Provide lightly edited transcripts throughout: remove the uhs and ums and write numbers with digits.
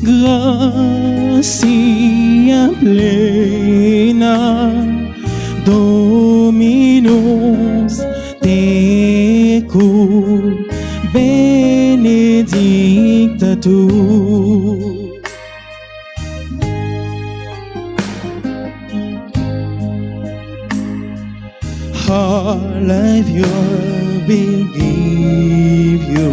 gracia plena, Dominus tecum, benedicta tu. All of your believe you,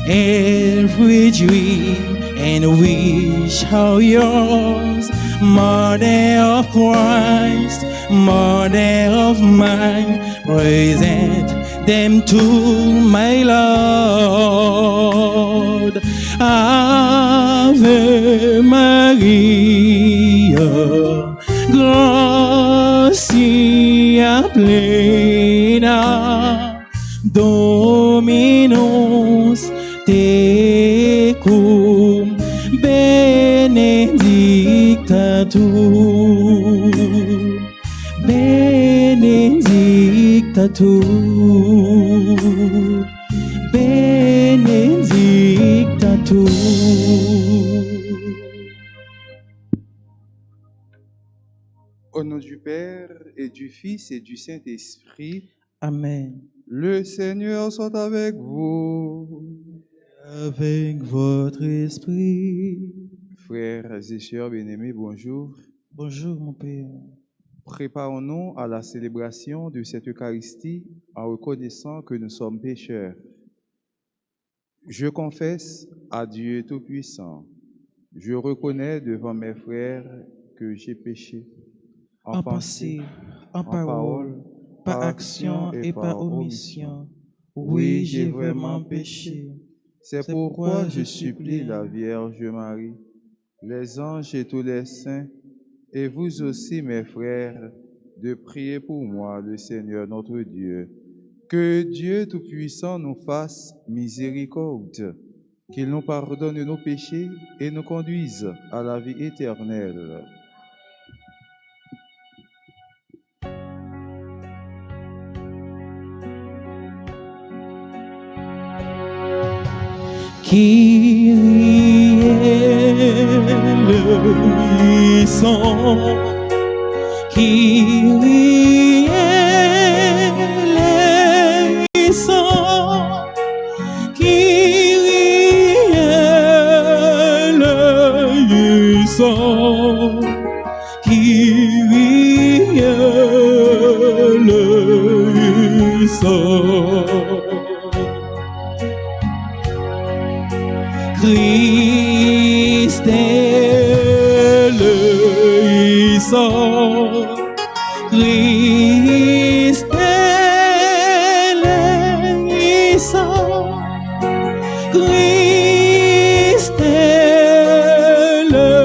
every dream and wish are yours. Mother of Christ, Mother of mine, present them to my Lord. Ave Maria, gracia plena, Dominus tecum, benedicta tu, benedicta tu, benedicta tu. Au nom du Père et du Fils et du Saint-Esprit, Amen. le Seigneur soit avec vous. Avec votre esprit. Frères et sœurs bien-aimés, bonjour. Bonjour mon Père. Préparons-nous à la célébration de cette Eucharistie en reconnaissant que nous sommes pécheurs. Je confesse à Dieu Tout-Puissant, je reconnais devant mes frères que j'ai péché En pensée, en parole, par action et par omission. Oui, j'ai vraiment péché. C'est pourquoi je supplie la Vierge Marie, les anges et tous les saints, et vous aussi, mes frères, de prier pour moi, le Seigneur notre Dieu. Que Dieu Tout-Puissant nous fasse miséricorde, qu'il nous pardonne nos péchés et nous conduise à la vie éternelle. Kyrie eleison, Kyrie eleison, Kyrie eleison, Kyrie eleison. Christ eleison, Christ eleison, Christ eleison,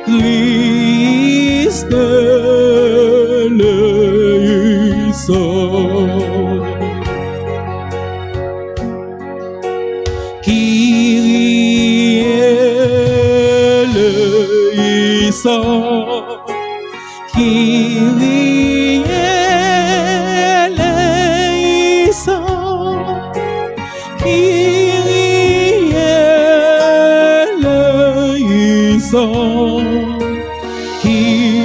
Christ eleison. Kyrie eleison, Kyrie eleison, Kyrie eleison, Kyrie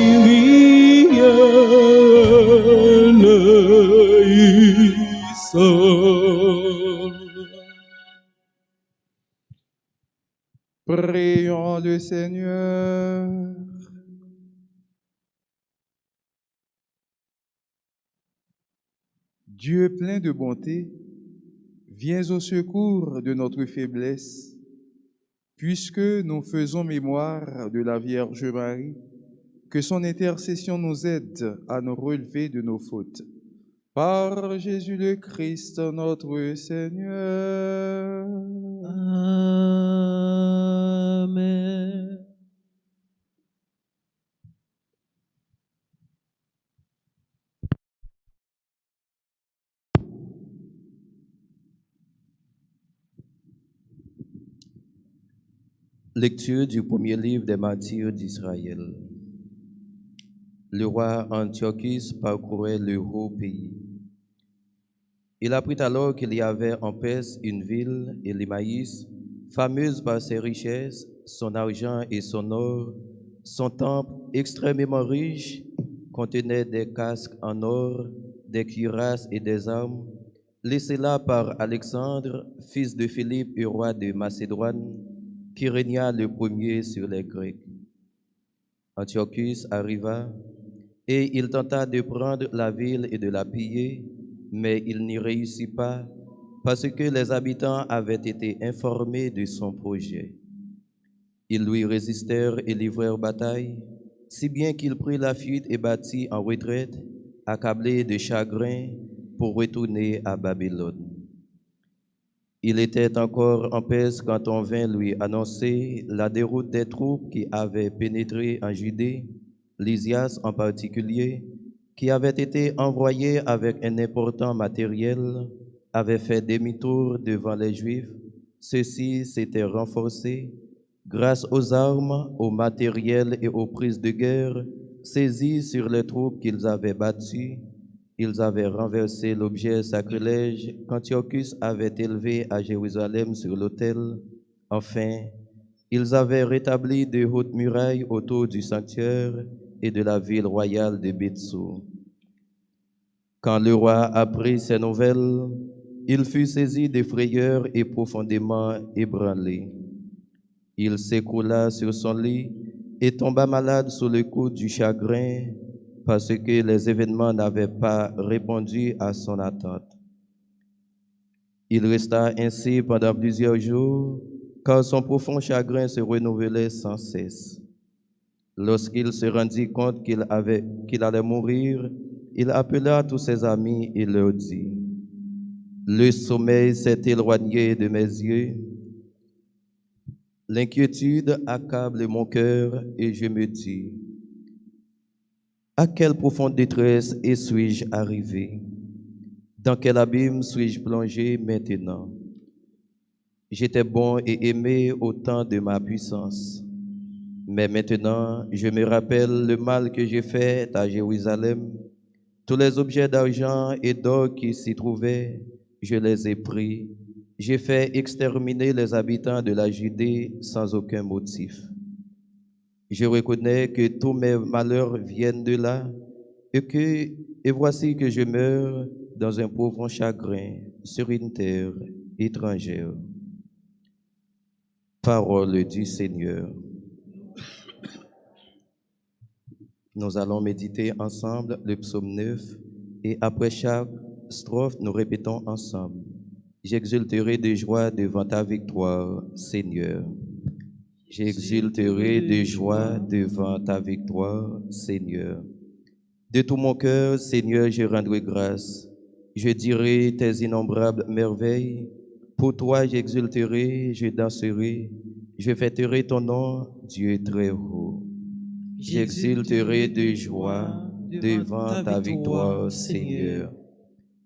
eleison. Prions le Seigneur. Dieu plein de bonté, viens au secours de notre faiblesse, puisque nous faisons mémoire de la Vierge Marie, que son intercession nous aide à nous relever de nos fautes. Par Jésus le Christ, notre Seigneur. Amen. Lecture du premier livre des martyrs d'Israël. Le roi Antiochus parcourait le haut pays. Il apprit alors qu'il y avait en Perse une ville, Élimaïs, fameuse par ses richesses, son argent et son or. Son temple, extrêmement riche, contenait des casques en or, des cuirasses et des armes, laissés là par Alexandre, fils de Philippe et roi de Macédoine, qui régna le premier sur les Grecs. Antiochus arriva, et il tenta de prendre la ville et de la piller, mais il n'y réussit pas, parce que les habitants avaient été informés de son projet. Ils lui résistèrent et livrèrent bataille, si bien qu'il prit la fuite et battit en retraite, accablé de chagrin, pour retourner à Babylone. Il était encore en Perse quand on vint lui annoncer la déroute des troupes qui avaient pénétré en Judée, Lysias en particulier, qui avait été envoyé avec un important matériel, avait fait demi-tour devant les Juifs. Ceux-ci s'étaient renforcés grâce aux armes, au matériel et aux prises de guerre saisis sur les troupes qu'ils avaient battues. Ils avaient renversé l'objet sacrilège qu'Antiochus avait élevé à Jérusalem sur l'autel. Enfin, ils avaient rétabli de hautes murailles autour du sanctuaire et de la ville royale de Bethsou. Quand le roi apprit ces nouvelles, il fut saisi de frayeur et profondément ébranlé. Il s'écroula sur son lit et tomba malade sous le coup du chagrin parce que les événements n'avaient pas répondu à son attente. Il resta ainsi pendant plusieurs jours, car son profond chagrin se renouvelait sans cesse. Lorsqu'il se rendit compte qu'il allait mourir, il appela tous ses amis et leur dit: « Le sommeil s'est éloigné de mes yeux. L'inquiétude accable mon cœur et je me dis: à quelle profonde détresse suis-je arrivé? Dans quel abîme suis-je plongé maintenant? J'étais bon et aimé au temps de ma puissance. Mais maintenant, je me rappelle le mal que j'ai fait à Jérusalem. Tous les objets d'argent et d'or qui s'y trouvaient, je les ai pris. J'ai fait exterminer les habitants de la Judée sans aucun motif. Je reconnais que tous mes malheurs viennent de là et voici que je meurs dans un profond chagrin sur une terre étrangère. » Parole du Seigneur. Nous allons méditer ensemble le psaume 9 et après chaque strophe, nous répétons ensemble: « J'exulterai de joie devant ta victoire, Seigneur. » J'exulterai de joie devant ta victoire, Seigneur. De tout mon cœur, Seigneur, je rendrai grâce. Je dirai tes innombrables merveilles. Pour toi, j'exulterai, je danserai. Je fêterai ton nom, Dieu très haut. J'exulterai de joie devant ta victoire, Seigneur.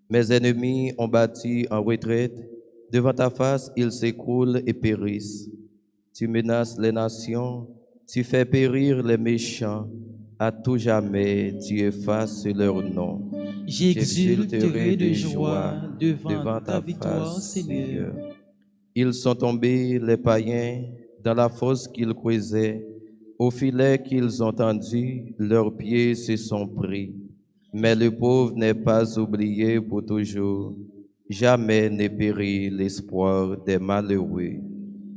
Mes ennemis ont bâti en retraite. Devant ta face, ils s'écroulent et périssent. Tu menaces les nations, tu fais périr les méchants. À tout jamais, tu effaces leur nom. J'exulterai de joie devant ta victoire, Seigneur. Ils sont tombés, les païens, dans la fosse qu'ils creusaient. Au filet qu'ils ont tendu, leurs pieds se sont pris. Mais le pauvre n'est pas oublié pour toujours. Jamais ne périt l'espoir des malheureux.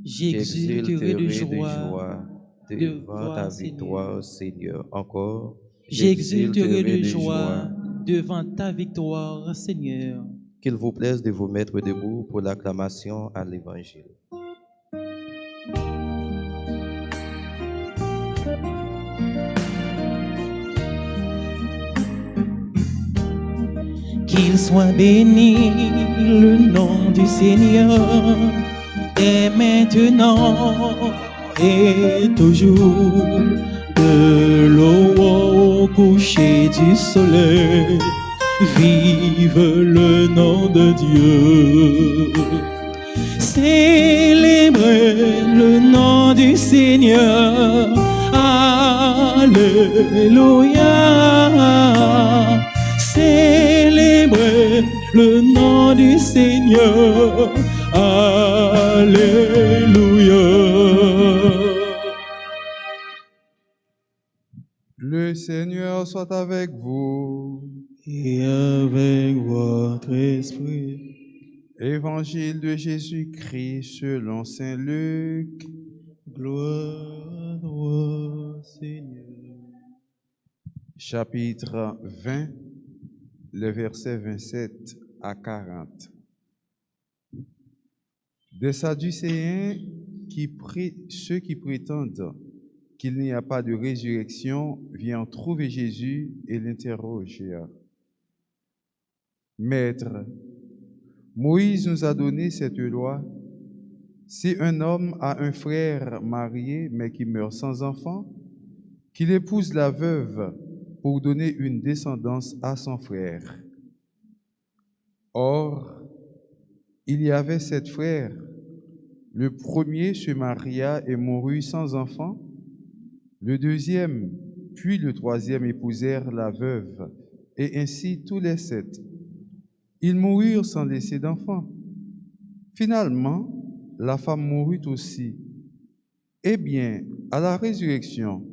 J'exulterai de joie devant ta victoire, Seigneur. Encore. J'exulterai de joie devant ta victoire, Seigneur. Qu'il vous plaise de vous mettre debout pour l'acclamation à l'Évangile. Qu'il soit béni le nom du Seigneur, et maintenant et toujours, de l'aube au coucher du soleil. Vive le nom de Dieu. Célébrez le nom du Seigneur. Alléluia. Célébrez le nom du Seigneur. Alléluia. Le Seigneur soit avec vous. Et avec votre esprit. Évangile de Jésus-Christ selon saint Luc. Gloire à toi, Seigneur. Chapitre 20, les versets 27 à 40. Des Sadducéens, ceux qui prétendent qu'il n'y a pas de résurrection, viennent trouver Jésus et l'interrogèrent. Maître, Moïse nous a donné cette loi. Si un homme a un frère marié mais qui meurt sans enfant, qu'il épouse la veuve pour donner une descendance à son frère. Or, il y avait 7 frères. Le premier se maria et mourut sans enfant. Le deuxième, puis le troisième épousèrent la veuve, et ainsi tous les 7. Ils moururent sans laisser d'enfants. Finalement, la femme mourut aussi. Eh bien, à la résurrection,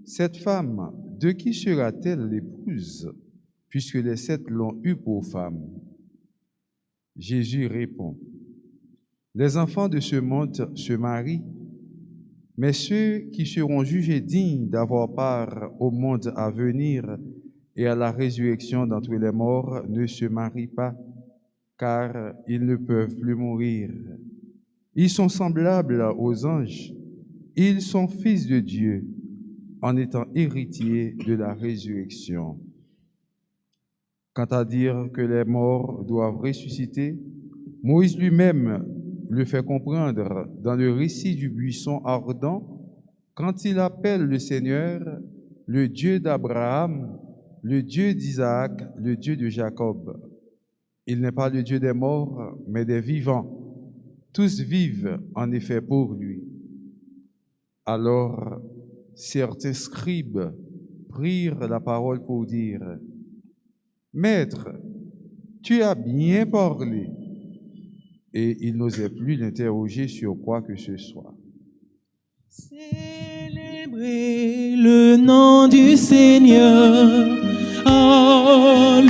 cette femme, de qui sera-t-elle l'épouse, puisque les 7 l'ont eue pour femme? Jésus répond, les enfants de ce monde se marient, mais ceux qui seront jugés dignes d'avoir part au monde à venir et à la résurrection d'entre les morts ne se marient pas, car ils ne peuvent plus mourir. Ils sont semblables aux anges, ils sont fils de Dieu, en étant héritiers de la résurrection. Quant à dire que les morts doivent ressusciter, Moïse lui-même le fait comprendre dans le récit du buisson ardent, quand il appelle le Seigneur, le Dieu d'Abraham, le Dieu d'Isaac, le Dieu de Jacob. Il n'est pas le Dieu des morts, mais des vivants. Tous vivent en effet pour lui. Alors, certains scribes prirent la parole pour dire, « Maître, tu as bien parlé. » Et ils n'osaient plus l'interroger sur quoi que ce soit. Célébrez le nom du Seigneur. Alléluia.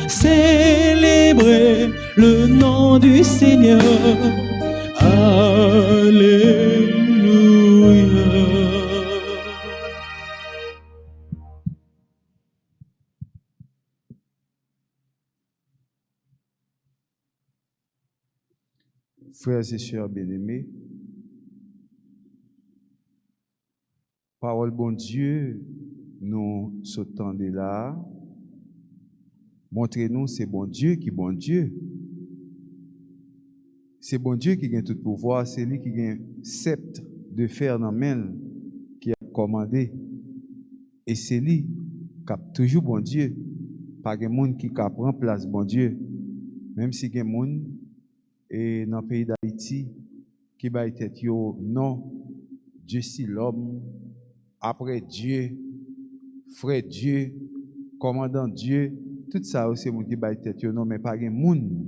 Célébrez le nom du Seigneur. Alléluia. Frères et sœurs bien-aimés, parole bon Dieu, nous sautons de là, montrez-nous c'est bon Dieu qui bon Dieu. C'est bon Dieu qui gagne tout pouvoir, c'est lui qui gagne sceptre de fer dans main qui a commandé. Et c'est lui qui a toujours bon Dieu. Pas de monde qui prend place bon Dieu. Même si il y a des gens et dans le pays d'Haïti qui va être non, Dieu c'est l'homme, après Dieu, frère Dieu, commandant Dieu, tout ça aussi monde qui va être non, mais pas de monde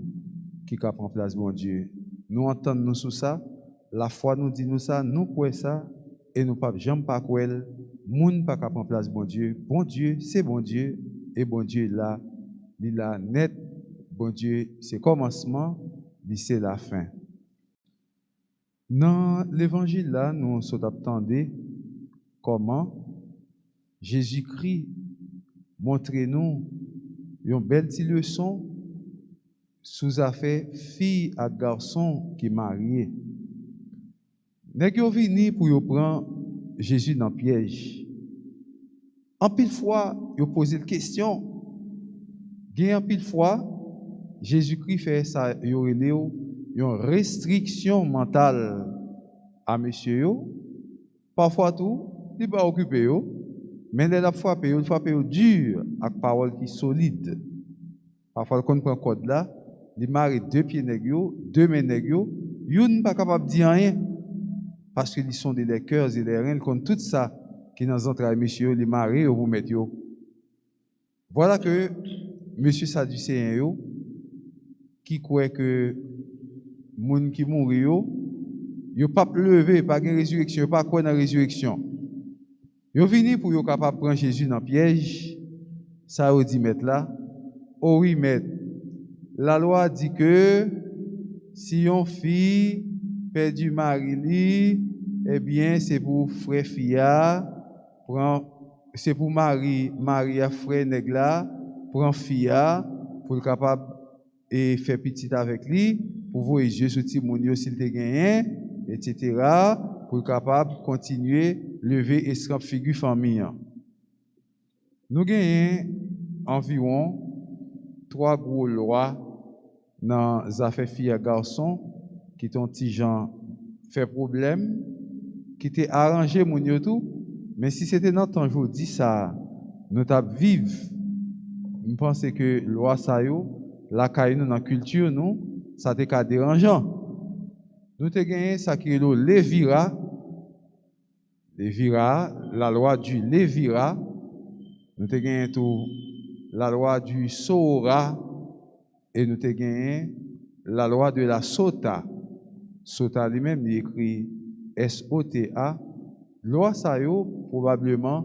qui prend place bon Dieu. Nous entendons nous sur ça, la foi nous dit nous ça, nous croyons ça, et nous pas jamais pas croire, monde pas prendre place bon Dieu. Bon Dieu, c'est bon Dieu, et bon Dieu là, il a net, bon Dieu, c'est commencement, c'est la fin. Dans l'évangile là, nous attendons comment Jésus-Christ montre-nous une belle petite leçon sous affaire fille à garçon qui marié. Nèg yo vini pour yo prendre Jésus dans piège. En pile fois, yo posé la question. Gen en pile fois, Jésus-Christ fait ça yo une restriction mentale à monsieur yo. Parfois tout, il pas occupé yo, mais il a frappé yo dur avec parole qui solide. Parfois quand on prend code là, il marie 2 pieds nèg yo, 2 mains nèg yo, yon pas capable de dire rien parce qu'ils sont des cœurs et des reins contre tout ça qui dans entrailles monsieur les marie ou vous mettre yo. Voilà que monsieur Sadducéen yo qui croit que moun qui mouri yo pas lever, pas de résurrection, pas quoi dans résurrection. Yo vini pour yo capable prendre Jésus dans piège. Ça yo dit mettre là. Oh oui maître. La loi dit que si une fille perd du mari, eh bien c'est pour frère fia, c'est pour Maria frère nèg là, prend fia pour capable et faire petit avec lui, pour voir Dieu sorti mon yo s'il te gagné, etc. pour capable continuer lever et se figure famille. Nous gagnons environ 3 gros lois dans les affaires filles et garçons qui t'ont petit gens fait problème, qui t'ont arrangé mon yo tout, mais si c'était dans temps aujourd'hui ça, nous t'a vivre. Je pense que loi ça yo, la caille nous dans culture nous, ça t'est ka dérangeant. Nous te gagné ça qui est le Lévira, la loi du Lévira. Nous te gagné tout la loi du Sora et nous te gagné la loi de la Sota. Sota lui-même il écrit S-O-T-A. Loi ça yo probablement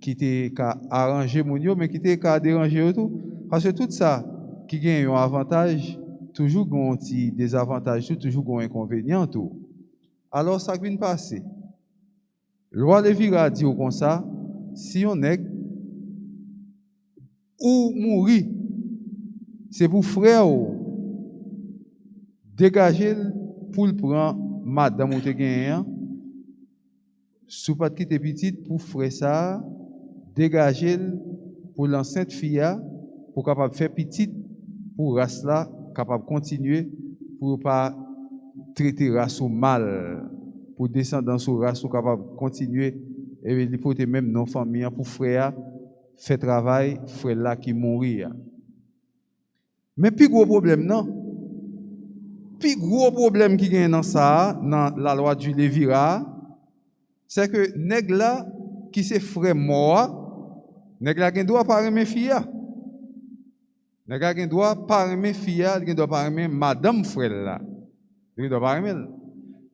qui t'est arrangé mon yo mais qui t'est déranger tout parce que tout ça qui gagne un avantage toujours gon ti désavantage toujours gon inconvénient tout. Alors ça vient passer. Loi Lévira dit comme ça, si on est ou mourir, c'est pour frère dégager pour le prendre madame ou te gagné sous pas quitter petite pour frère ça dégager pour l'enceinte fille pour capable faire petite pour race là capable continuer pour pas traiter race mal pour descendre dans ce race capable continuer et il faut même non famille pour frère fait travail frère là qui mourir. Mais plus gros problème non, plus gros problème qui gagne dans ça dans la loi du Lévira, c'est que nèg là qui c'est frère mort, nèg là qui doit pas aimer fille. Nèg là qui doit pas aimer fille, qui doit pas aimer madame frère là. Il doit pas aimer.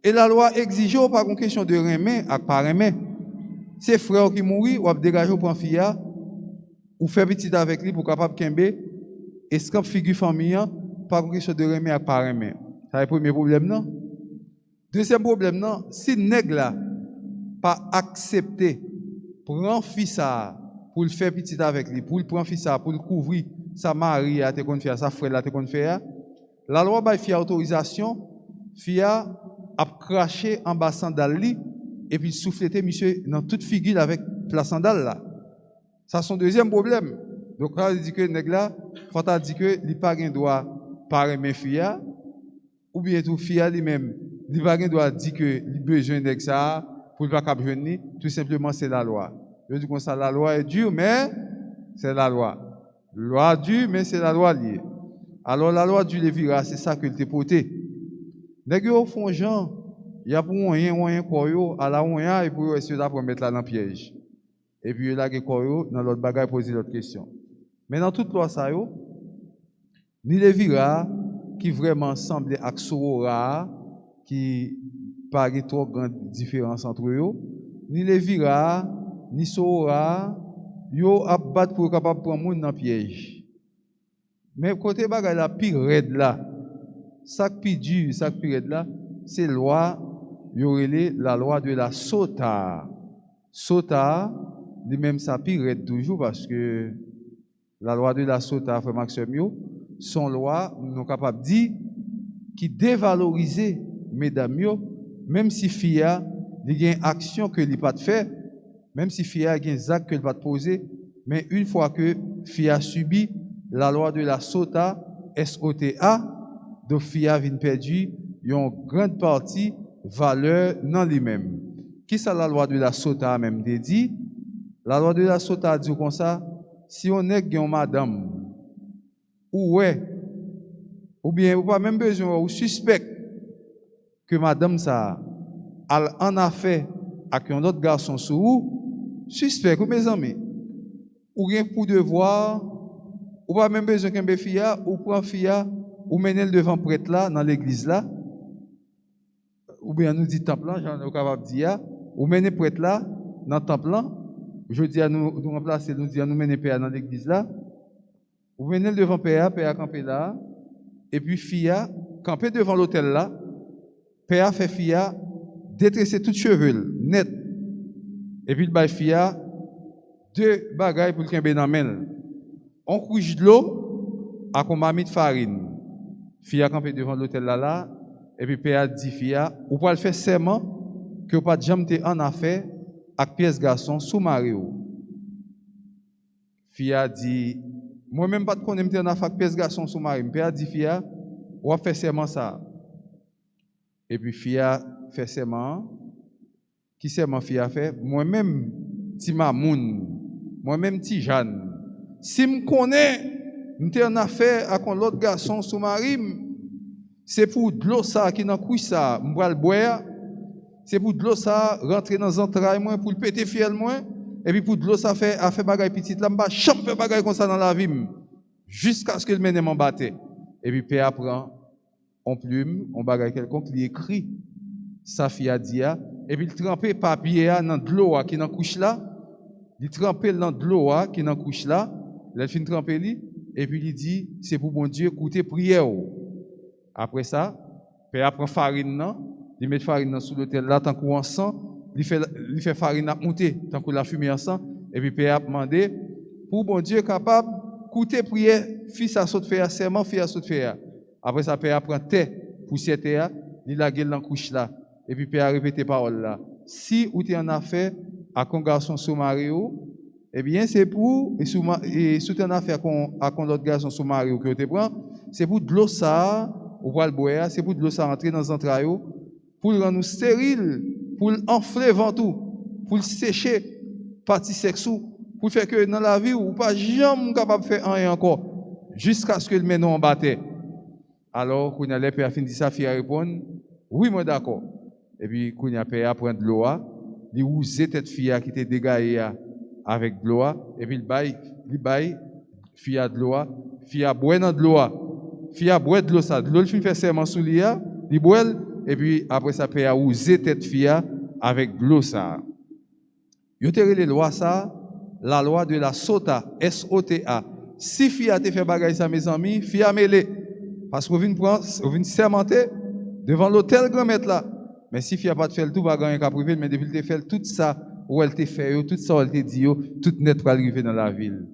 Et la loi exige pas une question de aimer à pas aimer. C'est frère qui mourit ou a dégager pour fille ou faire petit avec lui pour capable kembe et ce figure famille pas une question de aimer à pas aimer. Ça le premier problème non. Deuxième problème non, si nèg là pas accepter prendre fils pour le faire petit avec lui, pour le prendre fils pour le couvrir sa mari a te kon faire sa frère là te kon faire, la loi ba fi autorisation fia a craché en bas sandal li et puis souffleter monsieur dans toute figure avec la sandale là. Ça son deuxième problème. Donc là il dit que nèg là faut ta dit que il pas gain droit par aimer fia ou bien tout fia lui-même il pas gain droit dire que il besoin nèg ça pour pas cap joindre tout simplement c'est la loi. Je dis comme ça la loi est dure mais c'est la loi. Loi dure mais c'est la loi liée. Alors la loi du Lévira c'est ça que t'es porté. Nèg yo font gens, il y a pour rien koyo à la rien et pour essayer d'après mettre là dans piège. Et puis là que koyo dans l'autre bagaille poser l'autre question. Mais dans toute loi ça yo ni Lévira qui vraiment semblait avec Sorora qui pas trop grande différence entre eux, ni Lévira ni Sorora yo a battre pour capable prendre monde dans piège. Mais côté bagaille la pire raide là, ça qui dur, ça qui raide là, c'est loi yo relé la loi de la Sota. Sota, lui-même ça pire raide toujours parce que la loi de la Sota frère Maxime yo, son loi nous capable dire qui dévaloriser mesdames yo même si fia il y a une action que il pas de faire, même si fia il y a un acte que il va poser, mais une fois que fia subi la loi de la Sota, S-O-T-A, donc fia vient perdu une grande partie valeur dans lui-même. Qui ça la loi de la Sota même dit? La loi de la Sota dit comme ça, si on est une madame ou ouais ou bien ou pas même besoin ou suspect que madame ça en affaire avec un autre garçon sous suspect ou mes amis ou rien pour devoir, ou pas même besoin qu'un fia, ou prend fia, ou mener le devant prêtre là, dans l'église là, ou bien nous dit temple là, j'en ai capable de dire, ou mener prêtre là, dans le temple là, je dis à nous remplacer, nous dit à nous mener père dans l'église là, ou mener le devant père camper là, et puis fia, camper devant l'hôtel là, père fait fia, détresser toutes cheveux, net, et puis le bail fia, 2 bagailles pour qu'il y ait dans main. On couche de l'eau à qu'on de farine. Fia campé devant l'hôtel là, et puis père dit fia, ou pas le faire serment que pas jamais en affaire avec pièce garçon sous Mario. Fia dit, moi même pas de connaître en affaire avec pièce garçon sous Mario. Père dit fia, ou a fait serment ça. Et puis fia fait serment. Qui serment fia fait? Moi-même ti Mamoun. Moi-même, ti Jeanne, si je connais, je suis en affaire avec l'autre garçon sous marim, c'est pour de l'eau ça qui dans couille ça, je vais le boire, c'est pour de l'eau ça rentrer dans les entrailles, pour le péter fiel, et puis pour de l'eau ça fait bagaille petite, là, je vais champer bagaille comme ça dans la vie, jusqu'à ce que le mène m'en batte. Et puis, père prend, on plume, on bagaille quelconque, il écrit, sa fille a dit, et puis il trempe papier dans de l'eau qui dans couche là, il trempe dans de l'eau qui dans couche là, il fin tremper lui et puis il dit c'est pour bon Dieu écouter prière. Après ça, père prend farine là, il met farine sous l'autel là tant qu'on ensemble, il fait farine à monter tant qu'on la fumée ensemble et puis père a demandé pour bon Dieu capable écouter prière, fils à saute faire serment, fille à saute faire. Après ça père prend thé pour cette terre, il la gueule dans couche là et puis père a répété parole là. Si ou tu en affaire à un garçon sous Mario, eh bien, c'est pour, et sous une affaire à l'autre garçon sous Mario que tu prends, c'est pour de l'eau ça, ou pour le boire, c'est pour de l'eau ça rentrer dans les entrailles, pour le rendre stérile, pour l'enfler ventou, pour le sécher, partie sexou, pour faire que dans la vie, ou pas jamais capable de faire rien encore, jusqu'à ce que le menon en batte. Alors, quand les pères finissent ça, fille répondre, oui, moi d'accord. Et puis, quand les pères prennent de l'eau, il ouse cette fille qui était dégagée avec de l'eau, et puis il baille, fille de l'eau, fille a boire dans de l'eau, fille a boire de l'eau, ça, de l'eau, il fait serment sous lui, il boit, et puis après ça, père a ouse cette fille avec de l'eau, ça. Il y a les lois, ça, la loi de la SOTA, S-O-T-A. Si fille a fait bagaille ça, mes amis, fille a mêlé, parce qu'on vient sermenter devant l'hôtel grand-maître là. Mais si fille a pas fait tout bagage en privé, mais depuis qu'elle fait tout ça, où elle t'a fait, tout ça elle t'a dit, tout net pour arriver dans la ville.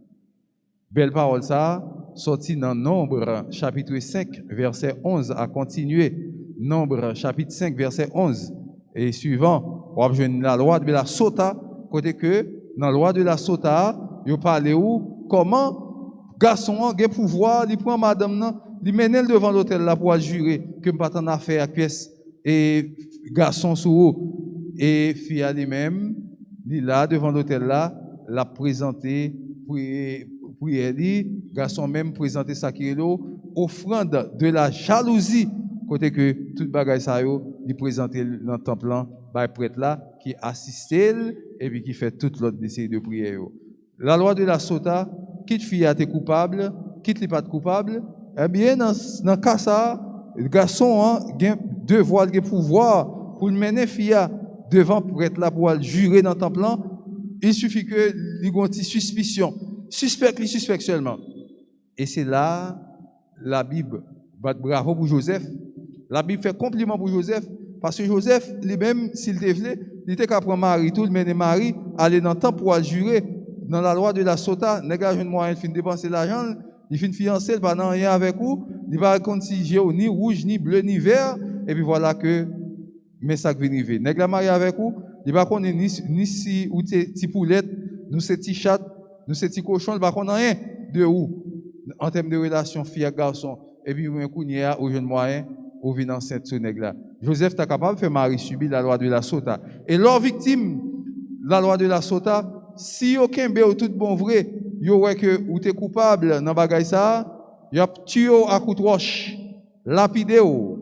Belle parole ça, sorti dans Nombre chapitre 5 verset 11 à continuer. Nombre chapitre 5 verset 11 et suivant, on va la loi de la Sota, côté que dans la loi de la Sota, il parle où comment garçon a pouvoir, il prend madame, il mène devant l'hôtel là pour jurer que pas en affaire avec pièce et garçon sous et fille à lui-même, il là devant l'hôtel là, l'a présenté prière lui, garçon même présenté ça qui est offrande de la jalousie côté que toute bagaille ça yo, il présenté dans le temple là, par prêtre là qui assiste et puis qui fait toute l'autre série de prière. La loi de la Sota, quitte fille a été coupable, quitte li pas coupable, eh bien dans cas ça, le garçon a devoir de pouvoir pour mener fille devant prêtre là pour jurer dans le temple là, il suffit que il y ait une suspicion, suspect seulement. Et c'est là la Bible bat bravo pour Joseph. La Bible fait compliment pour Joseph parce que Joseph lui-même s'il devait, il était qu'à prendre Marie, tout le mener Marie, aller dans le temple pour jurer dans la loi de la Sota, nègre jeune moyen fin dépenser l'argent, il fin fiancé, pas dans rien avec vous, il va raconter ni rouge ni bleu ni vert et puis voilà que mais ça vient arriver. Nègre marié avec vous, il va connaître ni si ou ti poulette, nous c'est ti chat, nous c'est ti cochon, il va connaître rien de où en termes de relation fille garçon et puis un coup nia au jeune moyen au vin enceinte ce nègre là. Joseph est capable de faire Marie subir la loi de la Sota. Et leur victime la loi de la Sota, si aucun bé ou tout bon vrai, yo ouais que ou t'es coupable dans bagay ça, y a tué à coup de roche, lapidé ou.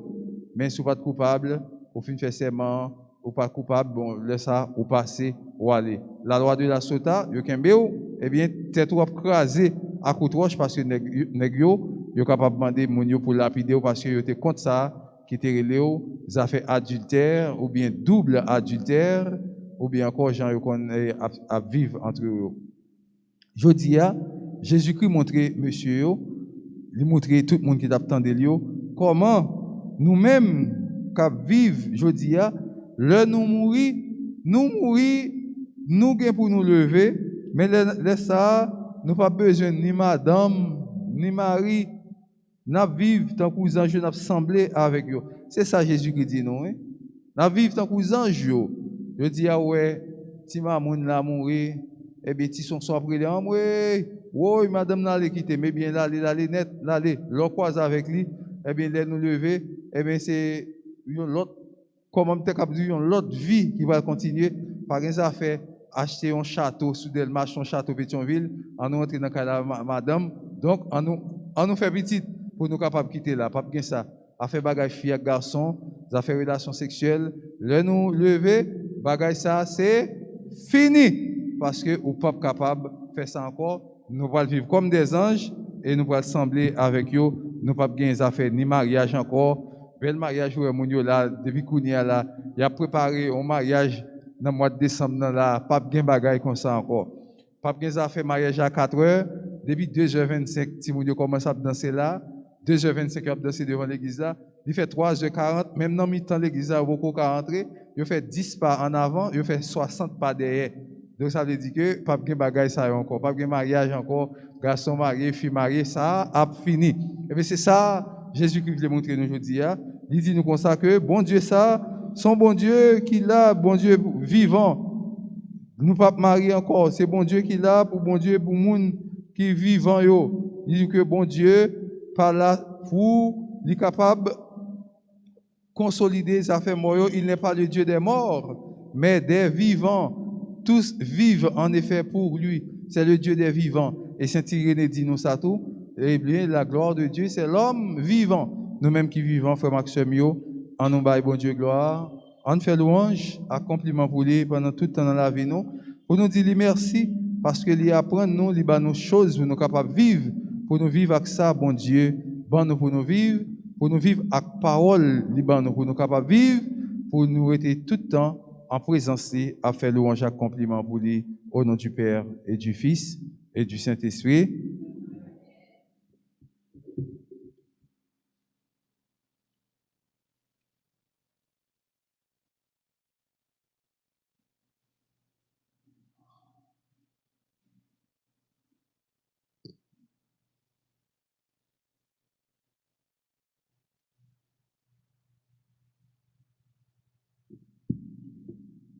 Mais si vous pas coupable, ou fin faire serment, ou pas coupable, bon laisse ça ou passer ou aller. La loi de la Sota, yo qu'un bé eh bien, tête ou crasé à coup de roche parce que nèg yo capable demander moun yo pour lapider parce que yo te contre ça qui te relé ça fait adultère ou bien double adultère ou bien encore gens yo connaît à vivre entre eux. Jodi a Jésus-Christ montrer monsieur yo, il montrer tout le monde qui t'attendait yo comment nous-mêmes qui vivre jodi a le nous mourir nous gain pour nous lever mais le ça nous pas besoin ni madame ni mari n'a vivre tant que ange n'a semblé avec eux. C'est ça Jésus qui dit non hein. N'a vivre tant que ange yo. Je dis ah ouais, si mamoun la mourir et bien ti son après les ouais, oui madame n'a les quitter mais bien l'aller net l'aller l'on croise avec lui et bien les nous lever et bien c'est l'autre comment t'es capable dire l'autre vie qui va continuer par exemple ça fait acheter un château sous Delmas, un château Pétionville, en nous entrer dans la madame, donc on nous fait petit pour nous capables de quitter là, pas bien ça. A fait bagage fille avec garçon, ça fait relation sexuelle, le nous lever, bagage ça c'est fini parce que ou pas capable de faire ça encore, nous allons vivre comme des anges et nous allons sembler avec eux, nous pas bien affaire ni mariage encore, bel mariage où mon yo là depuis Kounia là, il a préparé un mariage dans le mois de décembre, là, pas bien bagaille comme ça encore. Pas bien ça fait mariage à 4 heures, depuis 2h25, si vous commencez à danser là, 2h25, vous danser devant l'église là, il fait 3h40, même dans mi-temps l'église là, beaucoup qu'à rentrer, il fait 10 pas en avant, il fait 60 pas derrière. Donc ça veut dire que pas bien bagaille ça encore, pas bien mariage encore, garçon marié, fille mariée, ça a fini. Et bien c'est ça, Jésus-Christ veut montrer nous aujourd'hui. Il dit nous comme ça que, bon Dieu ça, son bon Dieu qui l'a, bon Dieu vivant. Nous pas marier encore, c'est bon Dieu qui l'a pour bon Dieu pour monde qui vivant yo. Il dit que bon Dieu par là pour il est capable de consolider les affaires morts, il n'est pas le Dieu des morts, mais des vivants. Tous vivent en effet pour lui. C'est le Dieu des vivants. Et Saint Irénée dit nous ça tout. Eh bien, la gloire de Dieu, c'est l'homme vivant. Nous-mêmes qui vivons, frère Maxime, en nous baille bon Dieu gloire, on fait louange, accomplissement pour lui pendant tout le temps dans la vie nous, pour nous dire merci, parce que lui apprend nous, lui nos choses pour nous capables de vivre, pour nous vivre avec ça, bon Dieu, bon nous pour nous vivre avec parole, lui nous pour nous capables de vivre, pour nous être tout le temps en présence, à faire louange, accomplissement pour lui, au nom du Père et du Fils et du Saint-Esprit.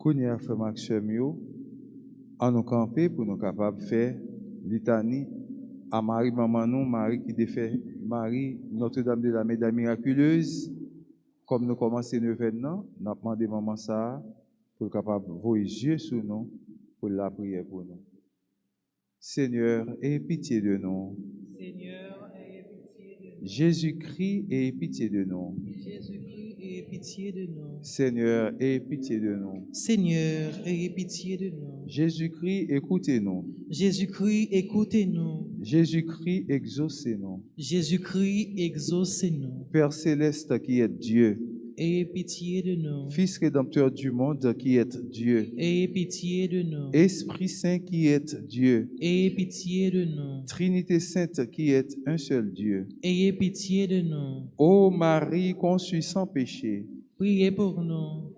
Kounia frère Maxime yo, en nous camper pour nous capables de faire litanie à Marie maman nous, Marie qui défait Marie Notre-Dame de la Médaille miraculeuse, comme nous commençons le événement, nous avons demandé maman ça pour capable voir les yeux sur nous pour la prière pour nous. Seigneur, aie pitié de nous. Seigneur, aie pitié de nous. Jésus-Christ, aie pitié de nous. Jésus-Christ, aie pitié de nous. Seigneur, aie pitié de nous. Seigneur, aie pitié de nous. Jésus-Christ, écoutez-nous. Jésus-Christ, écoutez-nous. Jésus-Christ, exaucez-nous. Jésus-Christ, exaucez-nous. Père céleste qui est Dieu, Ayez pitié de nous. Fils rédempteur du monde qui est Dieu, Ayez pitié de nous. Esprit Saint qui est Dieu, Ayez pitié de nous. Trinité Sainte qui est un seul Dieu. Ayez pitié de nous. Ô Marie conçue sans péché, Priez pour nous.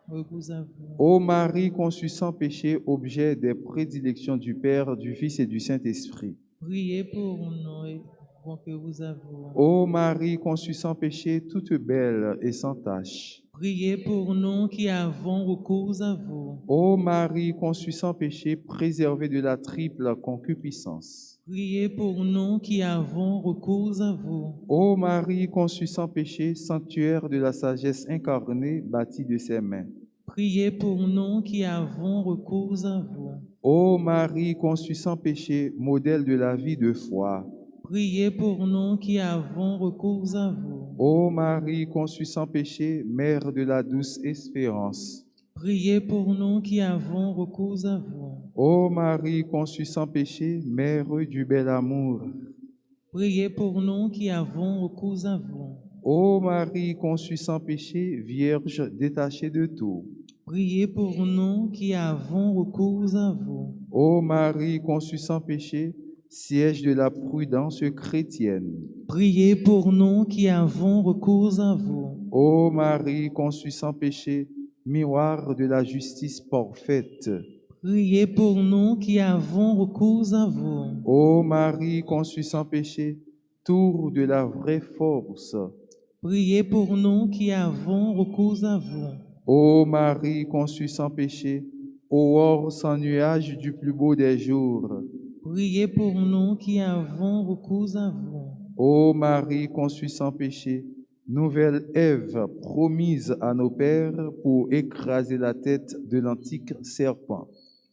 Repose à vous. ô Marie conçue sans péché, objet des prédilections du Père, du Fils et du Saint-Esprit. Priez pour nous pour que vous avouez. Ô Marie conçue sans péché, toute belle et sans tache. Priez pour nous qui avons recours à vous. Ô Marie conçue sans péché, préservée de la triple concupiscence. Priez pour nous qui avons recours à vous. Ô Marie conçue sans péché, sanctuaire de la sagesse incarnée, bâtie de ses mains. Priez pour nous qui avons recours à vous. Ô Marie conçue sans péché, modèle de la vie de foi. Priez pour nous qui avons recours à vous. Ô Marie conçue sans péché, mère de la douce espérance. Priez pour nous qui avons recours à vous. Ô Marie conçue sans péché, Mère du bel amour. Priez pour nous qui avons recours à vous. Ô Marie conçue sans péché, Vierge détachée de tout. Priez pour nous qui avons recours à vous. Ô Marie conçue sans péché, siège de la prudence chrétienne. Priez pour nous qui avons recours à vous. Ô Marie conçue sans péché, miroir de la justice parfaite. Priez pour nous qui avons recours à vous. Ô Marie conçue sans péché, tour de la vraie force. Priez pour nous qui avons recours à vous. Ô Marie conçue sans péché, aurore sans nuage du plus beau des jours. Priez pour nous qui avons recours à vous. Ô Marie conçue sans péché, nouvelle Ève promise à nos pères pour écraser la tête de l'antique serpent.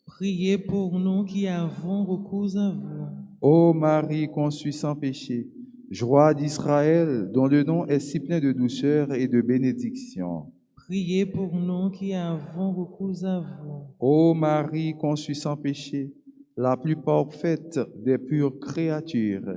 Priez pour nous qui avons recours à vous. Ô Marie conçue sans péché, joie d'Israël, dont le nom est si plein de douceur et de bénédiction. Priez pour nous qui avons recours à vous. Ô Marie conçue sans péché, la plus parfaite des pures créatures.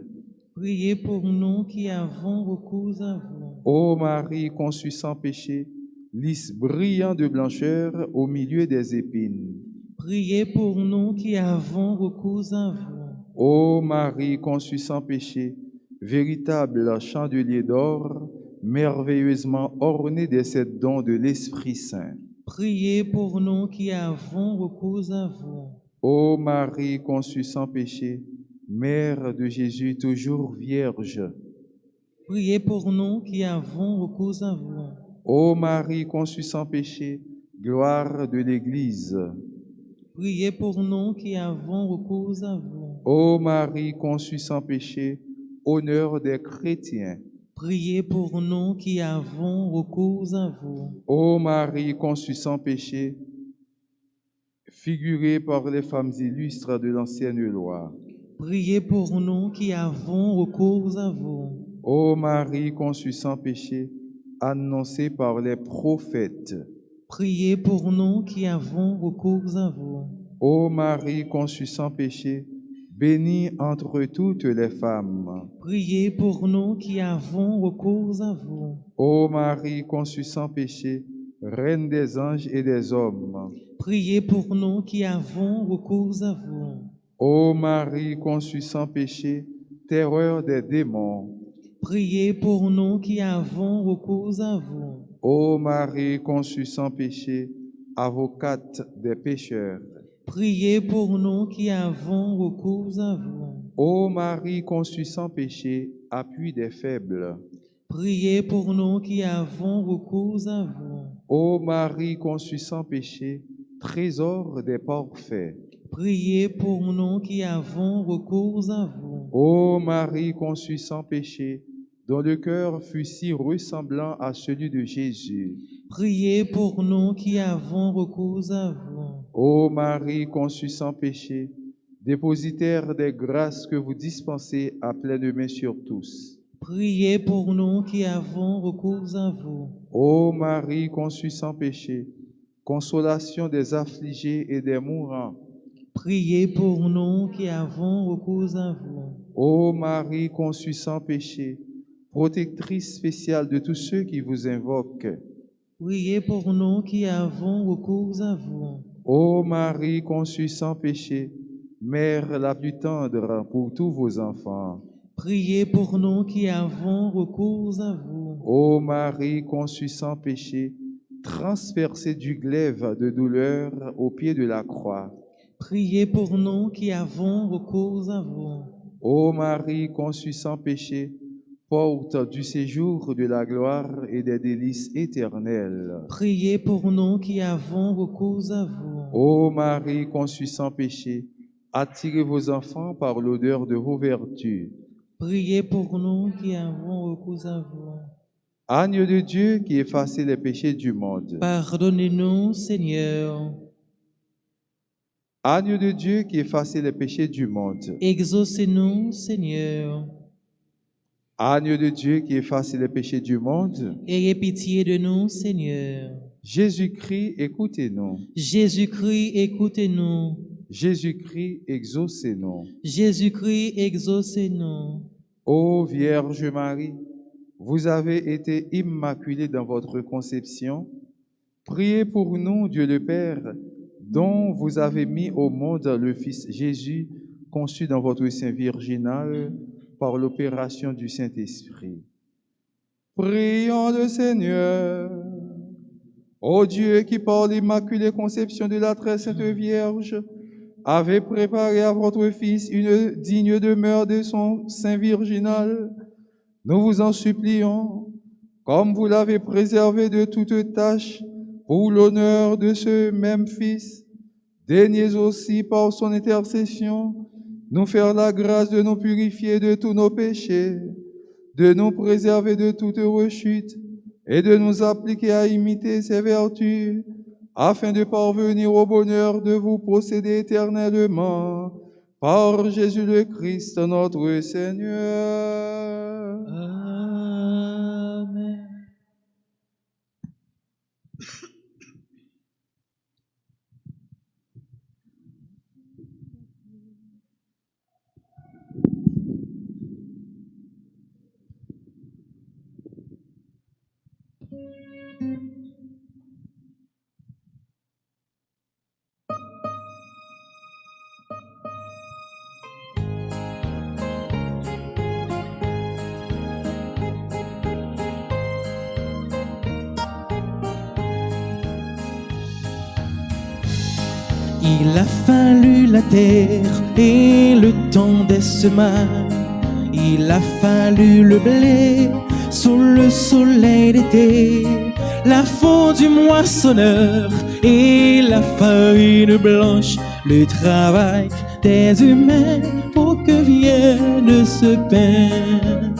Priez pour nous qui avons recours à vous. Ô Marie conçue sans péché, lys brillant de blancheur au milieu des épines. Priez pour nous qui avons recours à vous. Ô Marie conçue sans péché, véritable chandelier d'or, merveilleusement orné des sept dons de l'Esprit Saint. Priez pour nous qui avons recours à vous. Ô Marie conçue sans péché, Mère de Jésus toujours vierge. Priez pour nous qui avons recours à vous. Ô Marie conçue sans péché, gloire de l'Église. Priez pour nous qui avons recours à vous. Ô Marie conçue sans péché, honneur des chrétiens. Priez pour nous qui avons recours à vous. Ô Marie conçue sans péché, figurée par les femmes illustres de l'ancienne loi. Priez pour nous qui avons recours à vous. Ô Marie conçue sans péché, annoncée par les prophètes. Priez pour nous qui avons recours à vous. Ô Marie conçue sans péché, bénie entre toutes les femmes. Priez pour nous qui avons recours à vous. Ô Marie conçue sans péché, Reine des anges et des hommes. Priez pour nous qui avons recours à vous. Ô Marie conçue sans péché, terreur des démons. Priez pour nous qui avons recours à vous. Ô Marie conçue sans péché, avocate des pécheurs. Priez pour nous qui avons recours à vous. Ô Marie conçue sans péché, appui des faibles. Priez pour nous qui avons recours à vous. Ô Marie conçue sans péché, trésor des parfaits. Priez pour nous qui avons recours à vous. Ô Marie conçue sans péché, dont le cœur fut si ressemblant à celui de Jésus. Priez pour nous qui avons recours à vous. Ô Marie conçue sans péché, dépositaire des grâces que vous dispensez à pleine main sur tous. Priez pour nous qui avons recours à vous. Ô Marie conçue sans péché, consolation des affligés et des mourants. Priez pour nous qui avons recours à vous. Ô Marie conçue sans péché, protectrice spéciale de tous ceux qui vous invoquent. Priez pour nous qui avons recours à vous. Ô Marie conçue sans péché, Mère la plus tendre pour tous vos enfants. Priez pour nous qui avons recours à vous. Ô Marie conçue sans péché, transpercée du glaive de douleur au pied de la croix. Priez pour nous qui avons recours à vous. Ô Marie conçue sans péché, porte du séjour de la gloire et des délices éternelles. Priez pour nous qui avons recours à vous. Ô Marie conçue sans péché, attirez vos enfants par l'odeur de vos vertus. Priez pour nous qui avons recours à vous. Agneau de Dieu qui effacez les péchés du monde. Pardonnez-nous, Seigneur. Agneau de Dieu qui effacez les péchés du monde. Exaucez-nous, Seigneur. Agneau de Dieu qui efface les péchés du monde. Ayez pitié de nous, Seigneur. Jésus-Christ, écoutez-nous. Jésus-Christ, écoutez-nous. Jésus-Christ, exaucez-nous. Jésus-Christ, exaucez-nous. Ô Vierge Marie, vous avez été immaculée dans votre conception. Priez pour nous, Dieu le Père, dont vous avez mis au monde le Fils Jésus, conçu dans votre sein virginal par l'opération du Saint-Esprit. Prions le Seigneur. Ô Dieu qui, par l'immaculée conception de la très sainte Vierge, avait préparé à votre Fils une digne demeure de son sein virginal, nous vous en supplions, comme vous l'avez préservé de toute tâche, pour l'honneur de ce même Fils, daignez aussi par son intercession nous faire la grâce de nous purifier de tous nos péchés, de nous préserver de toute rechute et de nous appliquer à imiter ses vertus, afin de parvenir au bonheur de vous posséder éternellement, par Jésus le Christ notre Seigneur. Amen. Il a fallu la terre et le temps des semaines. Il a fallu le blé sous le soleil d'été, la faute du moissonneur et la farine blanche, le travail des humains pour que vienne ce pain.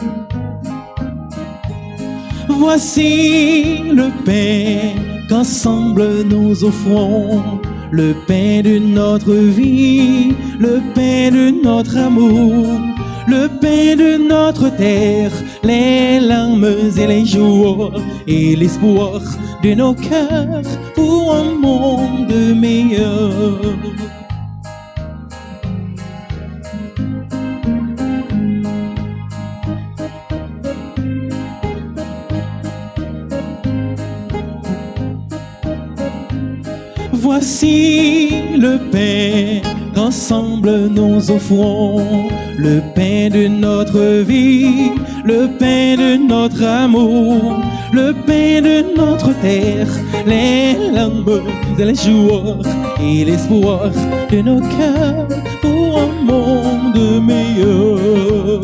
Voici le pain qu'ensemble nous offrons, le pain de notre vie, le pain de notre amour, le pain de notre terre, les larmes et les joies et l'espoir de nos cœurs pour un monde meilleur. Voici le pain qu'ensemble nous offrons, le pain de notre vie, le pain de notre amour, le pain de notre terre, les larmes et les joies et l'espoir de nos cœurs pour un monde meilleur.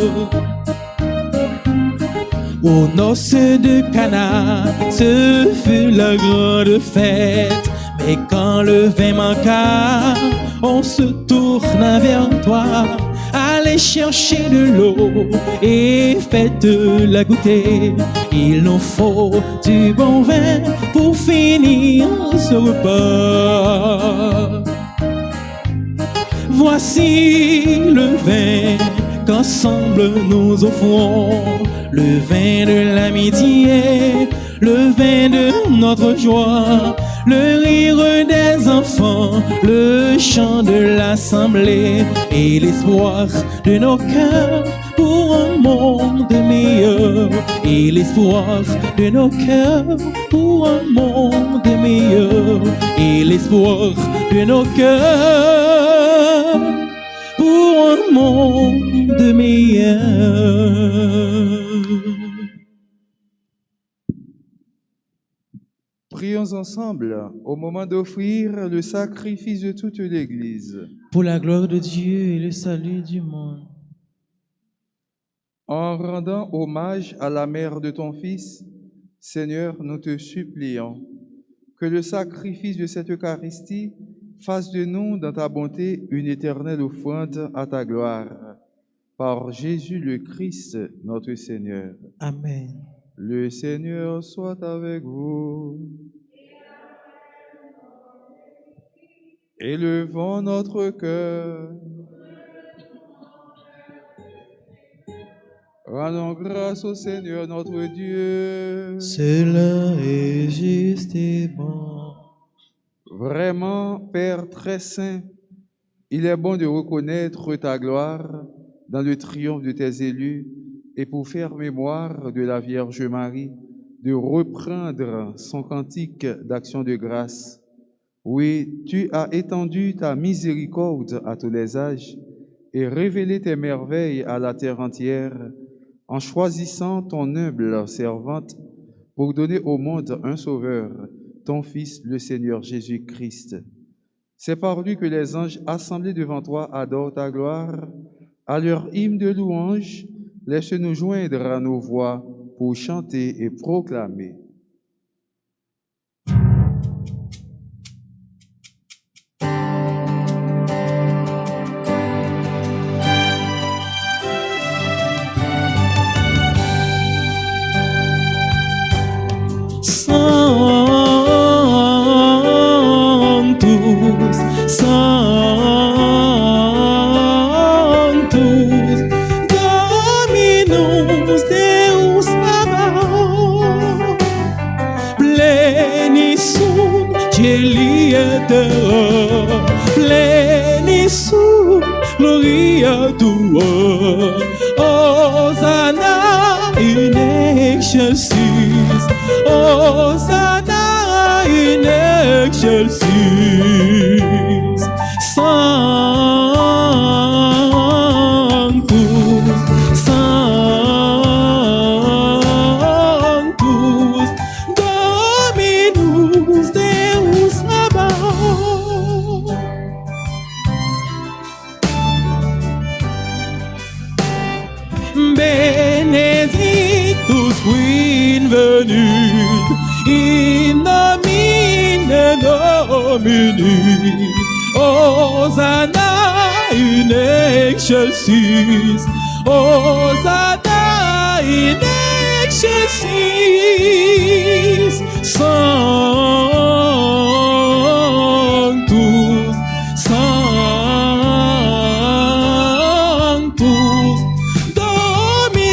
Aux noces de Cana, ce fut la grande fête. Mais quand le vin manqua, on se tourna vers toi. Allez chercher de l'eau et faites-la goûter. Il nous faut du bon vin pour finir ce repas. Voici le vin qu'ensemble nous offrons, le vin de l'amitié, le vin de notre joie, le rire des enfants, le chant de l'assemblée et l'espoir de nos cœurs pour un monde meilleur, et l'espoir de nos cœurs pour un monde meilleur, et l'espoir de nos cœurs pour un monde meilleur. Prions ensemble au moment d'offrir le sacrifice de toute l'Église. Pour la gloire de Dieu et le salut du monde. En rendant hommage à la mère de ton Fils, Seigneur, nous te supplions que le sacrifice de cette Eucharistie fasse de nous, dans ta bonté, une éternelle offrande à ta gloire. Par Jésus le Christ, notre Seigneur. Amen. Le Seigneur soit avec vous. Élevons notre cœur. Rendons grâce au Seigneur notre Dieu. Cela est juste et bon. Vraiment, Père très saint, Il est bon de reconnaître ta gloire dans le triomphe de tes élus et pour faire mémoire de la Vierge Marie, de reprendre son cantique d'action de grâce. Oui, tu as étendu ta miséricorde à tous les âges et révélé tes merveilles à la terre entière en choisissant ton humble servante pour donner au monde un sauveur, ton Fils, le Seigneur Jésus-Christ. C'est par lui que les anges assemblés devant toi adorent ta gloire. À leur hymne de louange, laisse-nous joindre à nos voix pour chanter et proclamer. Santos, Santos, Dominus Deus Sabaoth, plenissum Celi terra, plenissum gloria tua, Hosanna in excelsis, Hosanna in excelsis, Sanctus, Sanctus, Dominus Deus Sabaoth. Benedictus qui venit in nomine Domini, Hosanna in excelsis, Hosanna in excelsis, Sanctus, Sanctus, Dominus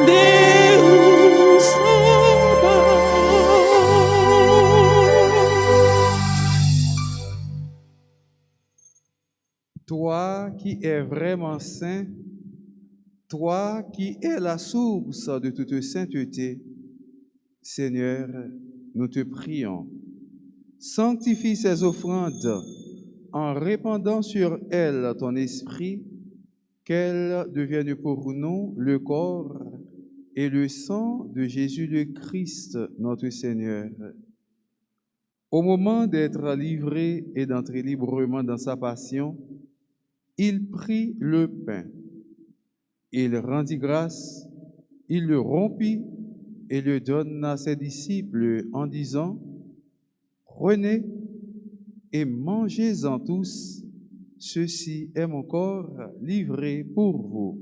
Deus Sabaoth. Toi qui es vraiment saint, toi qui es la source de toute sainteté, Seigneur, nous te prions. Sanctifie ces offrandes en répandant sur elles ton esprit, qu'elles deviennent pour nous le corps et le sang de Jésus le Christ, notre Seigneur. Au moment d'être livré et d'entrer librement dans sa passion, il prit le pain. Il rendit grâce, il le rompit et le donna à ses disciples en disant, « Prenez et mangez-en tous, ceci est mon corps livré pour vous. »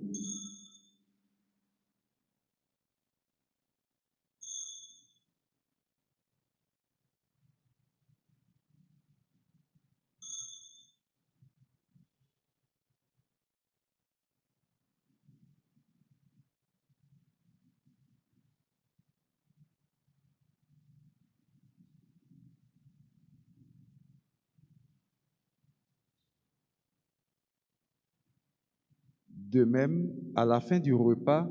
De même, à la fin du repas,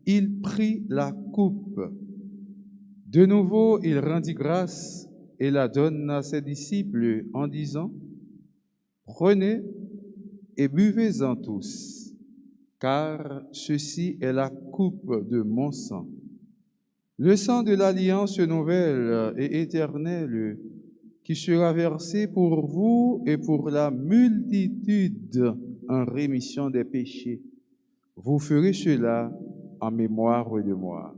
il prit la coupe. De nouveau, il rendit grâce et la donna à ses disciples en disant, « Prenez et buvez-en tous, car ceci est la coupe de mon sang, le sang de l'alliance nouvelle et éternelle qui sera versé pour vous et pour la multitude en rémission des péchés. Vous ferez cela en mémoire de moi. »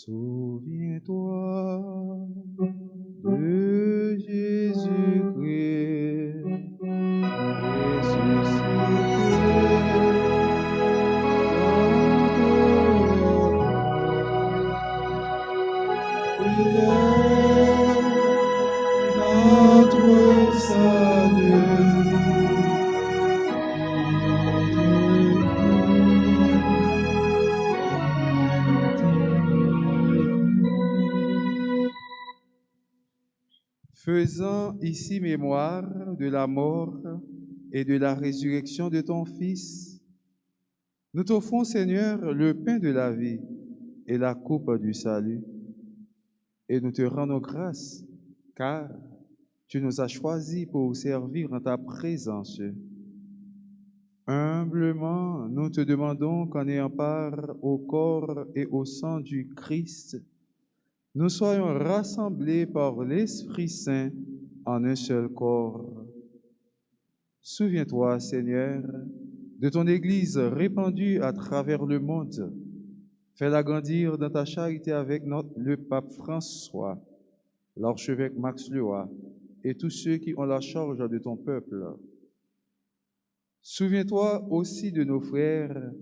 Souviens-toi de Jésus-Christ, ressuscité Faisant ici mémoire de la mort et de la résurrection de ton Fils, nous t'offrons, Seigneur, le pain de la vie et la coupe du salut. Et nous te rendons grâce, car tu nous as choisis pour servir en ta présence. Humblement, nous te demandons qu'en ayant part au corps et au sang du Christ, nous soyons rassemblés par l'Esprit Saint en un seul corps. Souviens-toi, Seigneur, de ton Église répandue à travers le monde. Fais-la grandir dans ta charité avec le pape François, l'archevêque Max Leroy et tous ceux qui ont la charge de ton peuple. Souviens-toi aussi de nos frères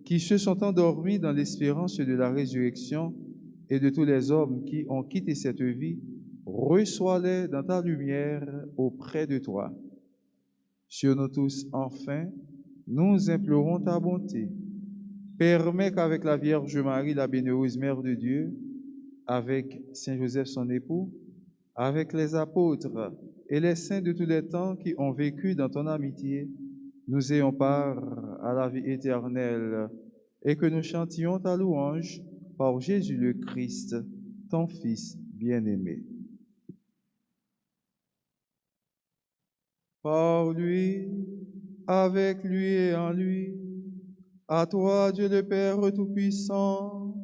qui se sont endormis dans l'espérance de la résurrection et de tous les hommes qui ont quitté cette vie. Reçois-les dans ta lumière auprès de toi. Sur nous tous, enfin, nous implorons ta bonté. Permets qu'avec la Vierge Marie, la bienheureuse Mère de Dieu, avec Saint Joseph son époux, avec les apôtres et les saints de tous les temps qui ont vécu dans ton amitié, nous ayons part à la vie éternelle et que nous chantions ta louange par Jésus le Christ, ton Fils bien-aimé. Par lui, avec lui et en lui, à toi, Dieu le Père Tout-Puissant,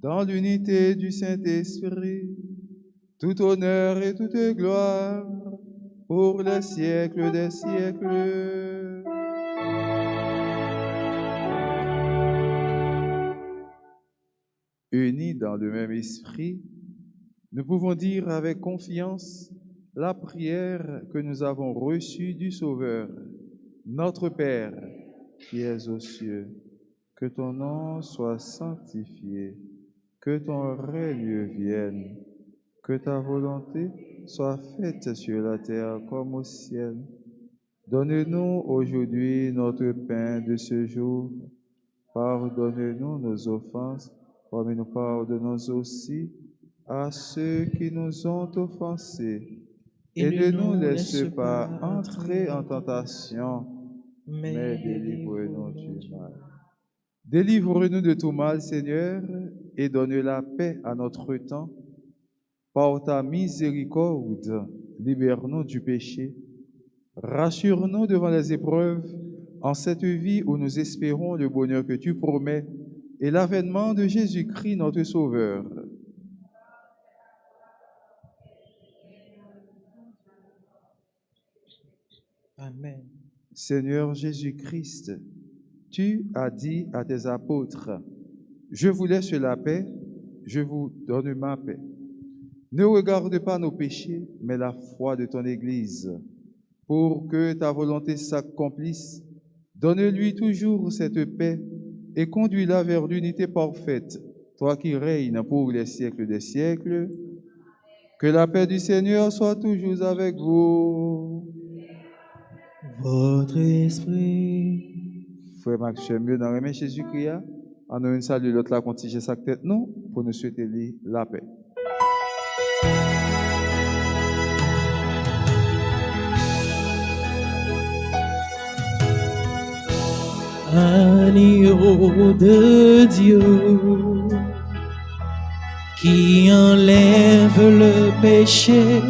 dans l'unité du Saint-Esprit, tout honneur et toute gloire pour les siècles des siècles. Unis dans le même esprit, nous pouvons dire avec confiance la prière que nous avons reçue du Sauveur. Notre Père, qui es aux cieux, que ton nom soit sanctifié, que ton règne vienne, que ta volonté soit faite sur la terre comme au ciel. Donne-nous aujourd'hui notre pain de ce jour. Pardonne-nous nos offenses, comme nous pardonnons aussi à ceux qui nous ont offensés. Et ne nous laisse pas entrer en tentation, mais délivre-nous du mal. Délivre-nous de tout mal, Seigneur, et donne la paix à notre temps. Par ta miséricorde, libère-nous du péché. Rassure-nous devant les épreuves, en cette vie où nous espérons le bonheur que tu promets et l'avènement de Jésus-Christ, notre Sauveur. Amen. Seigneur Jésus-Christ, tu as dit à tes apôtres, « Je vous laisse la paix, je vous donne ma paix. Ne regarde pas nos péchés, mais la foi de ton Église. Pour que ta volonté s'accomplisse, donne-lui toujours cette paix et conduis-la vers l'unité parfaite, toi qui règnes pour les siècles des siècles. Que la paix du Seigneur soit toujours avec vous. » Votre esprit. Frère Max, j'aime mieux dans le Jésus-Christ, en nous une salut, l'autre là, continuer sa tête, non, pour nous souhaiter la paix. Agneau de Dieu, qui enlève le péché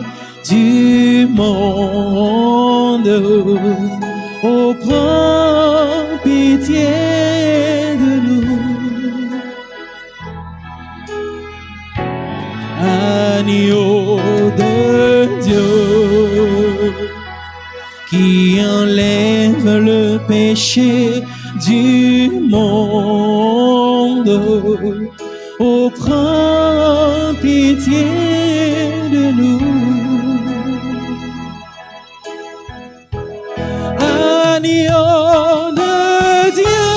du monde, oh, prends pitié de nous. Agneau de Dieu, qui enlève le péché du monde, oh, prends pitié de nous. Agneau de Dieu,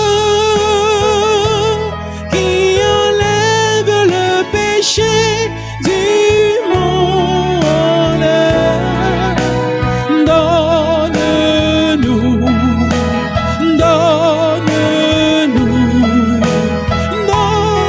qui enlève le péché du monde, donne-nous, donne-nous, donne-nous.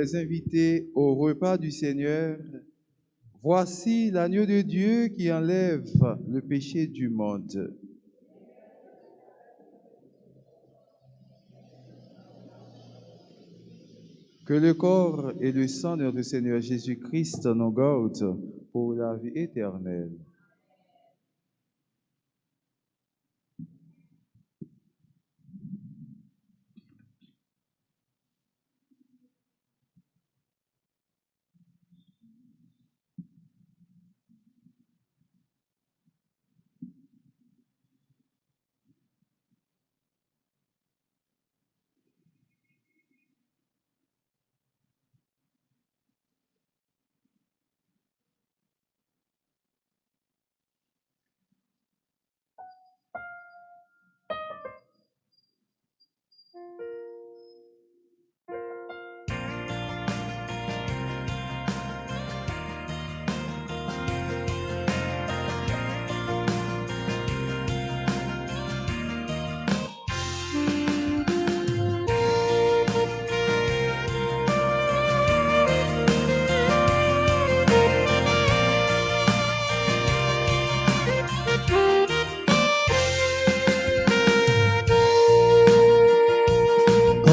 les invités au repas du Seigneur. Voici l'agneau de Dieu qui enlève le péché du monde. Que le corps et le sang de notre Seigneur Jésus-Christ nous gardent pour la vie éternelle.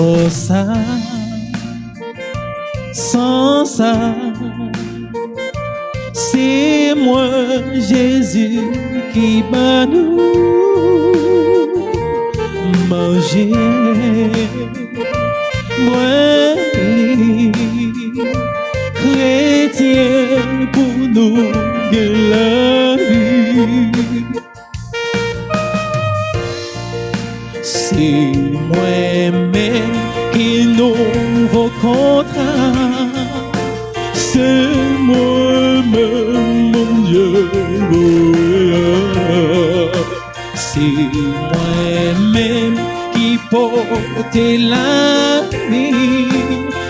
Oh ça, sans ça, c'est moi Jésus qui va nous manger, moi les chrétiens pour nous de la vie. C'est moi-même qui nouveau contrat. C'est moi-même, mon Dieu. C'est moi-même qui porte la vie.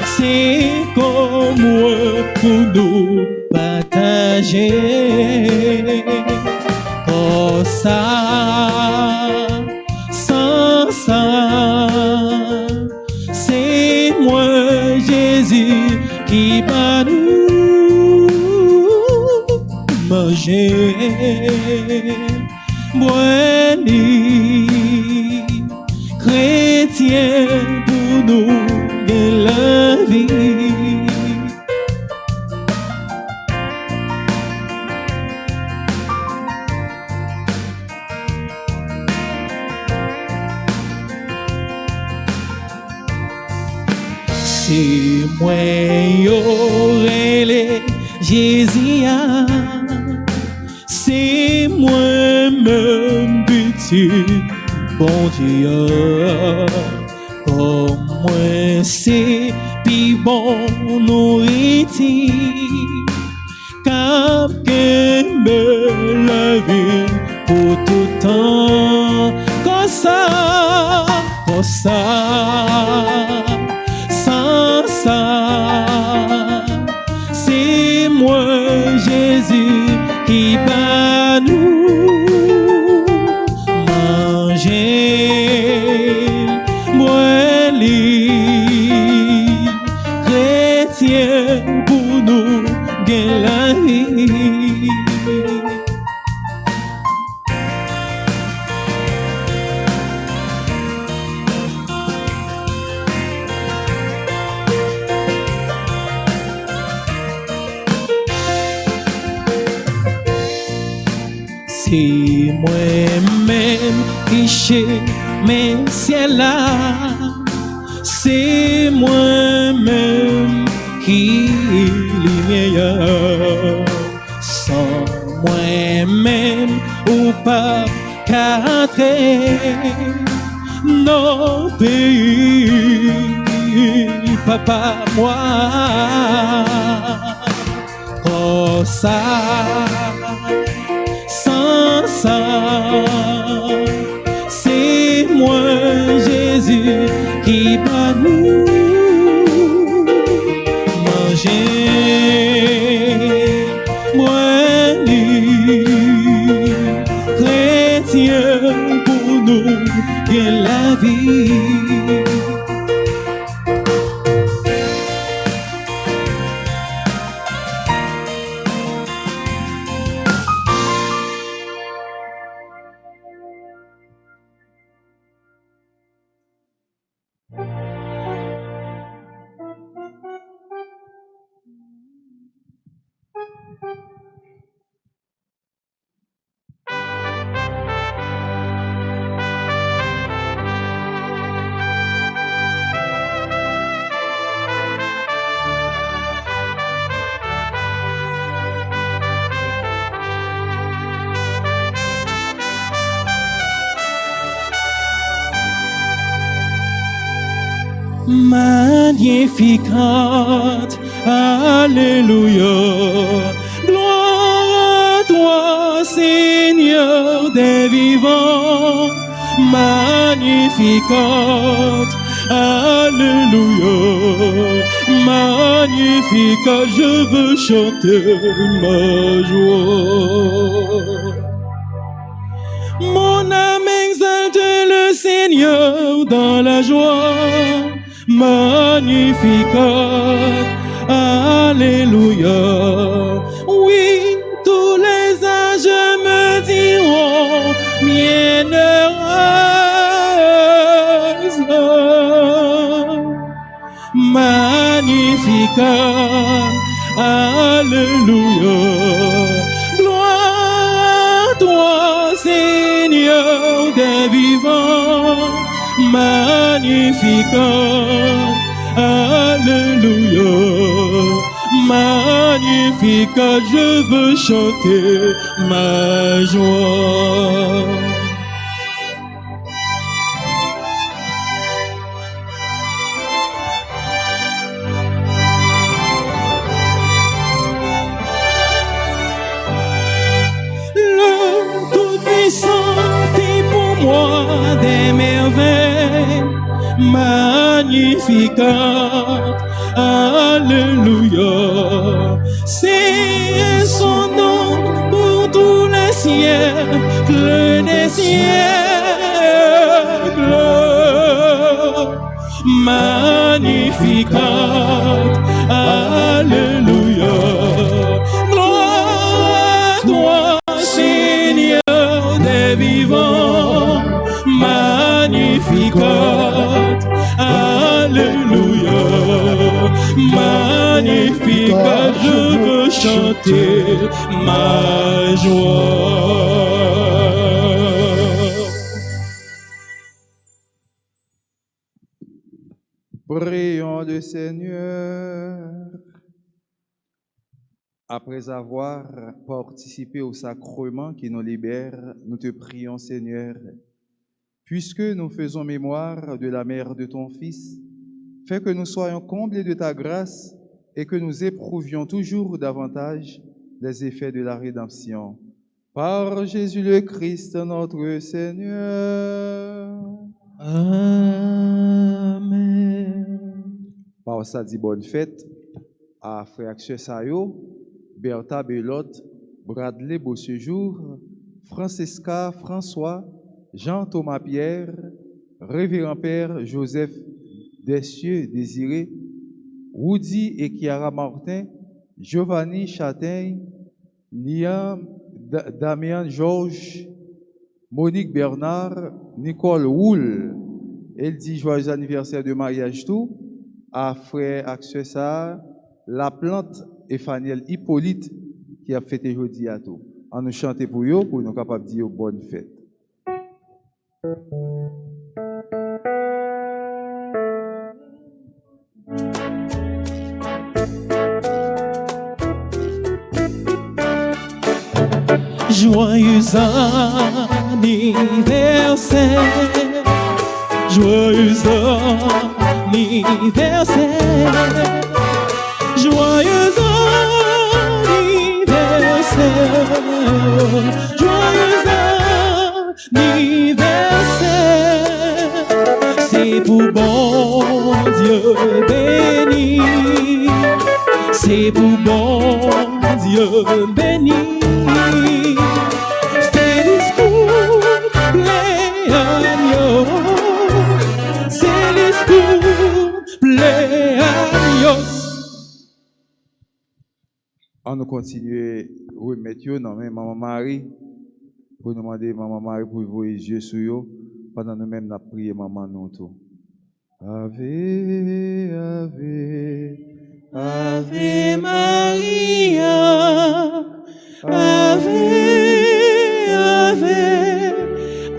C'est comme moi pour nous partager. Oh ça. C'est moi Jésus qui va nous manger, moi les chrétiens pour nous de la vie. C'est moi y'aurai les Jésus, c'est moi-même petit bon Dieu. Comme moi c'est puis bon nourriture, cap que me la vie pour tout temps. Comme ça, comme ça. C'est moi Jésus qui va nous manger, moi les chrétiens pour nous gagner la vie. C'est moi-même qui chez mes ciels là, c'est moi-même qui est meilleur. Sans moi-même ou pas qu'entrer nos pays, papa moi. Oh ça. C'est moi Jésus qui va nous manger, moi les chrétiens pour nous de la vie. Magnificat, Alléluia. Gloire à toi, Seigneur des vivants. Magnificat, Alléluia. Magnificat, je veux chanter ma joie. Mon âme exalte le Seigneur dans la joie. Magnificat, Alléluia. Oui, tous les âges me diront bienheureuse. Magnificat, Alléluia. Gloire à toi, Seigneur des vivants. Magnificat, Alléluia. Magnificat, je veux chanter ma joie. Le Tout-Puissant fait pour moi des merveilles. Magnificat, Alléluia. C'est son nom pour tous les siècles des siècles. Magnificat, Alléluia. Gloire à toi, Seigneur des vivants. Magnificat, Alléluia. Magnificat, je veux chanter ma joie. Prions le Seigneur. Après avoir participé au sacrement qui nous libère, nous te prions, Seigneur, puisque nous faisons mémoire de la mère de ton Fils, fais que nous soyons comblés de ta grâce et que nous éprouvions toujours davantage les effets de la rédemption. Par Jésus le Christ, notre Seigneur. Amen. Par ça dit bonne fête à frère Axel Sayo, Bertha Belotte, Bradley Beauséjour, Francesca François, Jean-Thomas Pierre, Révérend Père Joseph Dessieux Désiré, Woody et Chiara Martin, Giovanni Châtaigne, Liam Damien Georges, Monique Bernard, Nicole Woul. Elle dit joyeux anniversaire de mariage tout à frère Axel Sa, La Plante et Faniel Hippolyte qui a fêté aujourd'hui à tout. On nous chanter pour eux pour nous capables de dire bonne fête. Joyeux anniversaire, joyeux anniversaire, joyeux anniversaire, joyeux anniversaire. C'est pour bon Dieu béni, c'est pour bon Dieu béni. On nous continue remettre dans main Maman Marie pour nous demander Maman Marie pour voir les yeux sur eux pendant nous même n'a prié Maman nous tout. Ave, Ave, Ave Maria, Ave, Ave,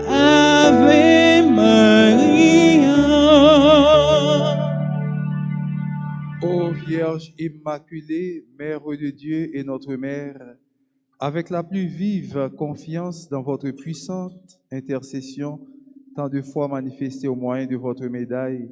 Ave Maria. Ô Vierge Immaculée, Mère de Dieu et notre Mère, avec la plus vive confiance dans votre puissante intercession, tant de fois manifestée au moyen de votre médaille,